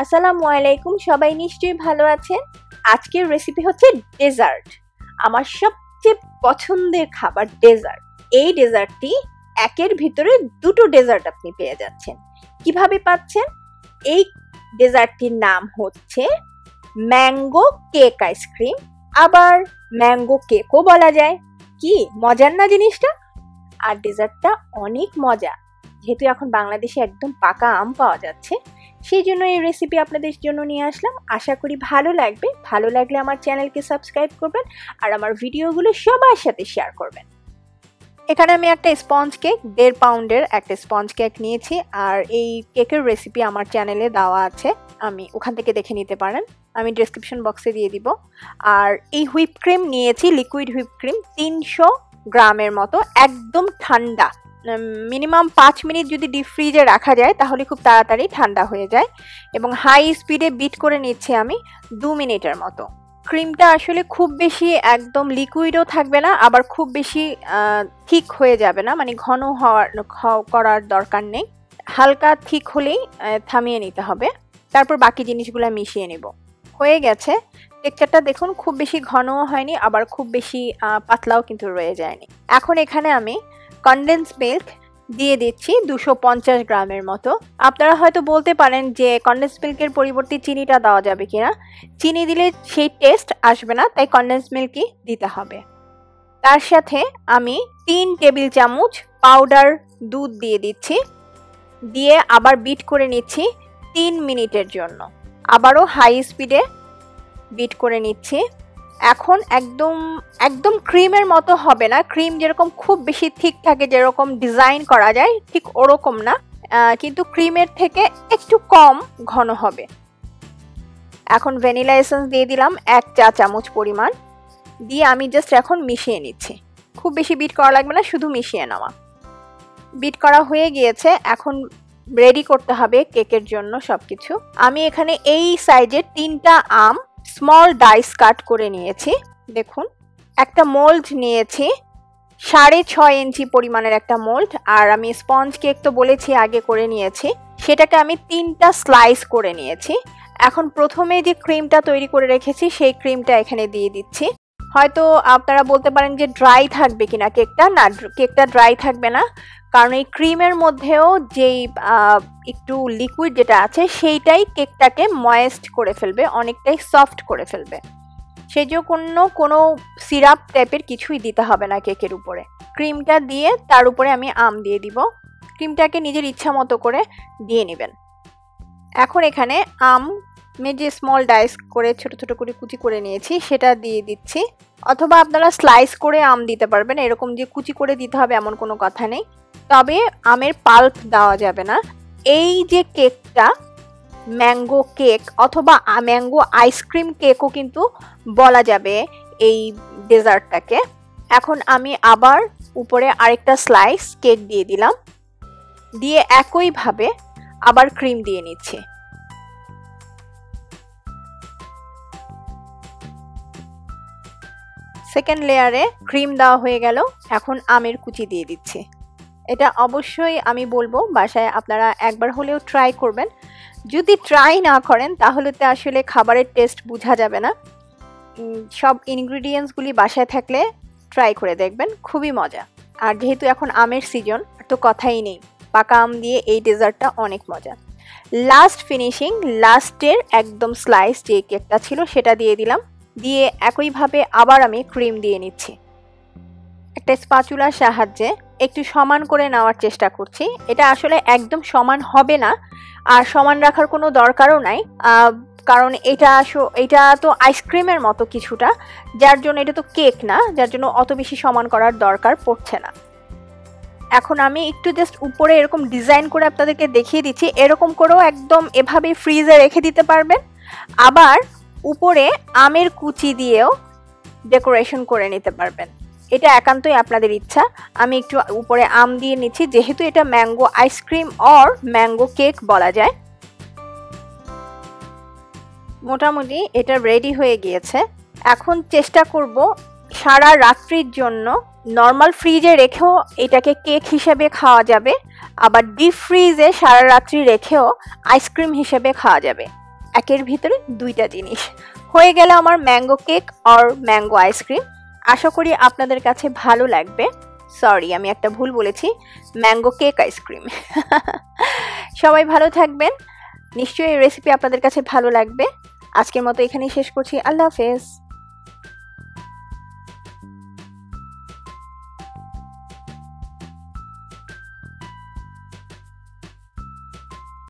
আসসালামু আলাইকুম, সবাই নিশ্চয়ই ভালো আছেন। আজকের রেসিপি হচ্ছে ডেজার্ট। আমার সবচেয়ে পছন্দের খাবার ডেজার্ট। এই ডেজার্টটি একের ভিতরে দুটো ডেজার্ট আপনি পেয়ে যাচ্ছেন। কিভাবে পাচ্ছেন? এই ডেজার্টটির নাম হচ্ছে ম্যাঙ্গো কেক আইসক্রিম, আবার ম্যাঙ্গো কেকও বলা যায়। কি মজার না জিনিসটা? আর ডেজার্টটা অনেক মজা। যেহেতু এখন বাংলাদেশে একদম পাকা আম পাওয়া যাচ্ছে, সেই জন্য এই রেসিপি আপনাদের জন্য নিয়ে আসলাম। আশা করি ভালো লাগবে। ভালো লাগলে আমার চ্যানেলকে সাবস্ক্রাইব করবেন আর আমার ভিডিওগুলো সবার সাথে শেয়ার করবেন। এখানে আমি একটা স্পঞ্জ কেক, 1.5 পাউন্ডের একটা স্পঞ্জ কেক নিয়েছি। আর এই কেকের রেসিপি আমার চ্যানেলে দেওয়া আছে, আমি ওখান থেকে দেখে নিতে পারেন। আমি ডেসক্রিপশন বক্সে দিয়ে দিব। আর এই হুইপ ক্রিম নিয়েছি, লিকুইড হুইপ ক্রিম 300 গ্রামের মতো, একদম ঠান্ডা। মিনিমাম 5 মিনিট যদি ডিপ ফ্রিজে রাখা যায় তাহলে খুব তাড়াতাড়ি ঠান্ডা হয়ে যায়। এবং হাই স্পিডে বিট করে নিচ্ছি আমি 2 মিনিটের মতো। ক্রিমটা আসলে খুব বেশি একদম লিকুইডও থাকবে না, আবার খুব বেশি থিক হয়ে যাবে না, মানে ঘন করার দরকার নেই। হালকা থিক হলেই থামিয়ে নিতে হবে। তারপর বাকি জিনিসগুলো মিশিয়ে নেব। হয়ে গেছে। টেক্সচারটা দেখুন, খুব বেশি ঘনও হয়নি, আবার খুব বেশি পাতলাও কিন্তু রয়ে যায়নি। এখন এখানে আমি কনডেন্স মিল্ক দিয়ে দিচ্ছি 250 গ্রামের মতো। আপনারা হয়তো বলতে পারেন যে কনডেন্স মিল্কের পরিবর্তে চিনিটা দেওয়া যাবে কিনা। চিনি দিলে সেই টেস্ট আসবে না, তাই কনডেন্স মিল্কই দিতে হবে। তার সাথে আমি 3 টেবিল চামচ পাউডার দুধ দিয়ে দিচ্ছি। দিয়ে আবার বিট করে নিচ্ছি 3 মিনিটের জন্য। আবারও হাই স্পিডে বিট করে নিচ্ছি। এখন একদম ক্রিমের মতো হবে না। ক্রিম যেরকম খুব বেশি থিক থাকে, যেরকম ডিজাইন করা যায়, ঠিক ওরকম না, কিন্তু ক্রিমের থেকে একটু কম ঘন হবে। এখন ভ্যানিলা এসেন্স দিয়ে দিলাম 1 চা চামচ পরিমাণ। দিয়ে আমি জাস্ট এখন মিশিয়ে নিচ্ছি। খুব বেশি বিট করা লাগবে না, শুধু মিশিয়ে নেওয়া। বিট করা হয়ে গিয়েছে। এখন রেডি করতে হবে কেকের জন্য সবকিছু। আমি এখানে এই সাইজের 3টা আম স্মল ডাইস কাট করে নিয়েছি। দেখুন, একটা মোল্ড নিয়েছি, 6.5 ইঞ্চি পরিমাণের একটা মোল্ড। আর আমি স্পঞ্জ কেক তো বলেছি আগে করে নিয়েছি, সেটাকে আমি 3টা স্লাইস করে নিয়েছি। এখন প্রথমে যে ক্রিমটা তৈরি করে রেখেছি সেই ক্রিমটা এখানে দিয়ে দিচ্ছি। হয়তো আপনারা বলতে পারেন যে ড্রাই থাকবে কিনা কেকটা। না, কেকটা ড্রাই থাকবে না, কারণ এই ক্রিমের মধ্যেও যেই একটু লিকুইড যেটা আছে সেইটাই কেকটাকে ময়েস্ট করে ফেলবে, অনেকটাই সফট করে ফেলবে। সেই জন্য কোনো সিরাপ টাইপের কিছুই দিতে হবে না কেকের উপরে। ক্রিমটা দিয়ে তার উপরে আমি আম দিয়ে দিব। ক্রিমটাকে নিজের ইচ্ছা মতো করে দিয়ে নেবেন। এখন এখানে আমি যে স্মল ডাইস করে ছোট ছোট করে কুচি করে নিয়েছি সেটা দিয়ে দিচ্ছি। অথবা আপনারা স্লাইস করে আম দিতে পারবেন, এরকম যে কুচি করে দিতে হবে এমন কোনো কথা নেই। তবে আমের পাল্প দেওয়া যাবে না। এই যে কেকটা ম্যাঙ্গো কেক অথবা ম্যাঙ্গো আইসক্রিম কেকও কিন্তু বলা যাবে এই ডেজার্টটাকে। এখন আমি আবার উপরে আরেকটা স্লাইস কেক দিয়ে দিলাম। দিয়ে একইভাবে আবার ক্রিম দিয়ে নিচ্ছি। সেকেন্ড লেয়ারে ক্রিম দেওয়া হয়ে গেল। এখন আমের কুচি দিয়ে দিচ্ছি। এটা অবশ্যই আমি বলবো বাসায় আপনারা একবার হলেও ট্রাই করবেন। যদি ট্রাই না করেন তাহলে তো আসলে খাবারের টেস্ট বোঝা যাবে না। সব ইনগ্রিডিয়েন্টসগুলি বাসায় থাকলে ট্রাই করে দেখবেন, খুবই মজা। আর যেহেতু এখন আমের সিজন, তো কথাই নেই, পাকা আম দিয়ে এই ডেজার্টটা অনেক মজা। লাস্ট ফিনিশিং, লাস্টের একদম স্লাইস যে কেকটা ছিল সেটা দিয়ে দিলাম। দিয়ে একইভাবে আবার আমি ক্রিম দিয়ে নিচ্ছি। একটা স্প্যাচুলার সাহায্যে একটু সমান করে নেওয়ার চেষ্টা করছি। এটা আসলে একদম সমান হবে না, আর সমান রাখার কোনো দরকারও নাই, কারণ এটা তো আইসক্রিমের মতো কিছুটা, যার জন্য এটা তো কেক না, যার জন্য অত বেশি সমান করার দরকার পড়ছে না। এখন আমি একটু জাস্ট উপরে এরকম ডিজাইন করে আপনাদেরকে দেখিয়ে দিচ্ছি। এরকম করেও একদম এভাবে ফ্রিজে রেখে দিতে পারবেন। আবার উপরে আমের কুচি দিয়েও ডেকোরেশন করে নিতে পারবেন। এটা একান্তই আপনাদের ইচ্ছা। আমি একটু উপরে আম দিয়ে নিচ্ছি, যেহেতু এটা mango ice cream or mango cake বলা যায়। মোটামুটি এটা রেডি হয়ে গিয়েছে। এখন চেষ্টা করব সারা রাত্রির জন্য নর্মাল ফ্রিজে রেখেও এটাকে কেক হিসেবে খাওয়া যাবে, আবার ডিপ ফ্রিজে সারা রাত্রি রেখেও আইসক্রিম হিসেবে খাওয়া যাবে। একের ভিতরে দুইটা জিনিস। হয়ে গেল আমার ম্যাঙ্গো কেক আর ম্যাঙ্গো আইসক্রিম। আশা করি আপনাদের কাছে ভালো লাগবে। সরি, আমি একটা ভুল বলেছি, ম্যাঙ্গো কেক আইসক্রিম। সবাই ভালো থাকবেন, নিশ্চয়ই এই রেসিপি আপনাদের কাছে ভালো লাগবে। আজকের মতো এখানেই শেষ করছি। আল্লাহ হাফেজ।